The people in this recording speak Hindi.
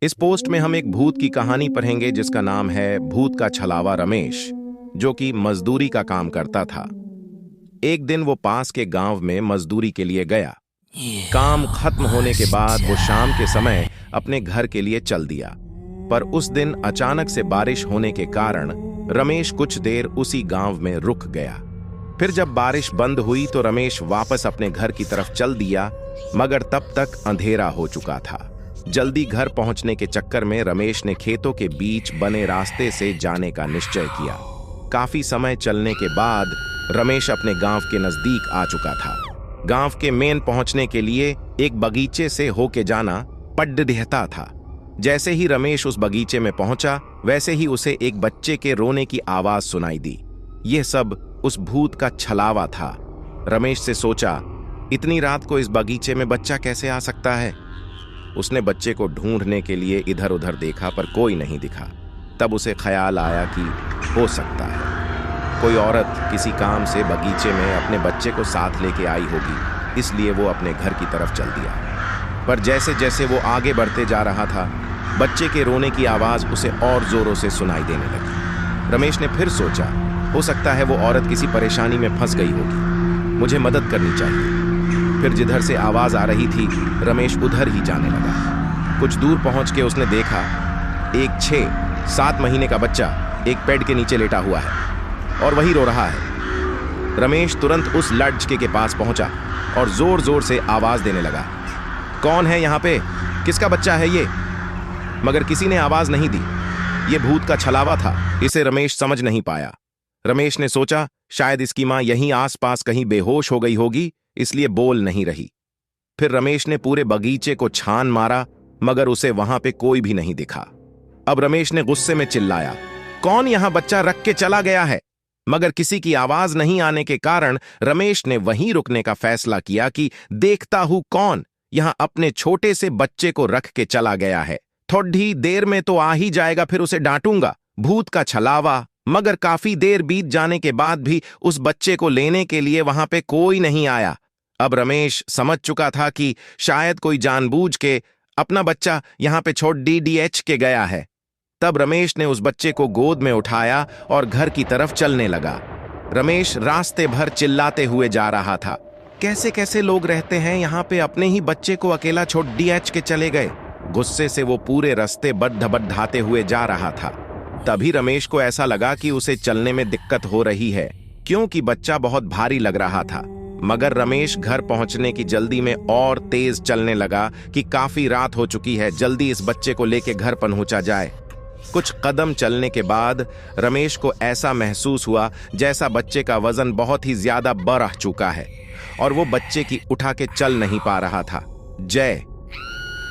इस पोस्ट में हम एक भूत की कहानी पढ़ेंगे जिसका नाम है भूत का छलावा रमेश, जो कि मजदूरी का काम करता था। एक दिन वो पास के गांव में मजदूरी के लिए गया। काम खत्म होने के बाद वो शाम के समय अपने घर के लिए चल दिया, पर उस दिन अचानक से बारिश होने के कारण रमेश कुछ देर उसी गांव में रुक गया। फिर जब बारिश बंद हुई तो रमेश वापस अपने घर की तरफ चल दिया, मगर तब तक अंधेरा हो चुका था। जल्दी घर पहुंचने के चक्कर में रमेश ने खेतों के बीच बने रास्ते से जाने का निश्चय किया। काफी समय चलने के बाद रमेश अपने गांव के नजदीक आ चुका था। गांव के मेन पहुंचने के लिए एक बगीचे से होके जाना पड्डदिहता था। जैसे ही रमेश उस बगीचे में पहुंचा, वैसे ही उसे एक बच्चे के रोने की आवाज सुनाई दी। यह सब उस भूत का छलावा था। रमेश से सोचा, इतनी रात को इस बगीचे में बच्चा कैसे आ सकता है। उसने बच्चे को ढूंढने के लिए इधर उधर देखा, पर कोई नहीं दिखा। तब उसे ख्याल आया कि हो सकता है कोई औरत किसी काम से बगीचे में अपने बच्चे को साथ लेके आई होगी, इसलिए वो अपने घर की तरफ चल दिया। पर जैसे जैसे वो आगे बढ़ते जा रहा था, बच्चे के रोने की आवाज उसे और जोरों से सुनाई देने लगी। रमेश ने फिर सोचा, हो सकता है वो औरत किसी परेशानी में फंस गई होगी, मुझे मदद करनी चाहिए। फिर जिधर से आवाज आ रही थी, रमेश उधर ही जाने लगा। कुछ दूर पहुंच के उसने देखा, एक 6-7 महीने का बच्चा एक पेड़ के नीचे लेटा हुआ है और वही रो रहा है। रमेश तुरंत उस लड़के के पास पहुंचा और जोर जोर से आवाज देने लगा, कौन है यहाँ पे, किसका बच्चा है ये? मगर किसी ने आवाज नहीं दी। ये भूत का छलावा था, इसे रमेश समझ नहीं पाया। रमेश ने सोचा, शायद इसकी मां यहीं आसपास कहीं बेहोश हो गई होगी, इसलिए बोल नहीं रही। फिर रमेश ने पूरे बगीचे को छान मारा, मगर उसे वहां पे कोई भी नहीं दिखा। अब रमेश ने गुस्से में चिल्लाया, कौन यहां बच्चा रख के चला गया है? मगर किसी की आवाज नहीं आने के कारण रमेश ने वहीं रुकने का फैसला किया कि देखता हूं कौन यहां अपने छोटे से बच्चे को रख के चला गया है। थोड़ी देर में तो आ ही जाएगा, फिर उसे डांटूंगा। भूत का छलावा। मगर काफी देर बीत जाने के बाद भी उस बच्चे को लेने के लिए वहां पे कोई नहीं आया। अब रमेश समझ चुका था कि शायद कोई जानबूझ के अपना बच्चा यहां पे छोड़ DDH के गया है। तब रमेश ने उस बच्चे को गोद में उठाया और घर की तरफ चलने लगा। रमेश रास्ते भर चिल्लाते हुए जा रहा था, कैसे कैसे लोग रहते हैं यहाँ पे, अपने ही बच्चे को अकेला छोड़ DH के चले गए। गुस्से से वो पूरे रास्ते बड्ढाते हुए जा रहा था। तभी रमेश को ऐसा लगा कि उसे चलने में दिक्कत हो रही है, क्योंकि बच्चा बहुत भारी लग रहा था। मगर रमेश घर पहुंचने की जल्दी में और तेज चलने लगा कि काफी रात हो चुकी है, जल्दी इस बच्चे को लेके घर पहुंचा जाए। कुछ कदम चलने के बाद रमेश को ऐसा महसूस हुआ जैसा बच्चे का वजन बहुत ही ज्यादा बढ़ चुका है और वो बच्चे की उठा के चल नहीं पा रहा था। जय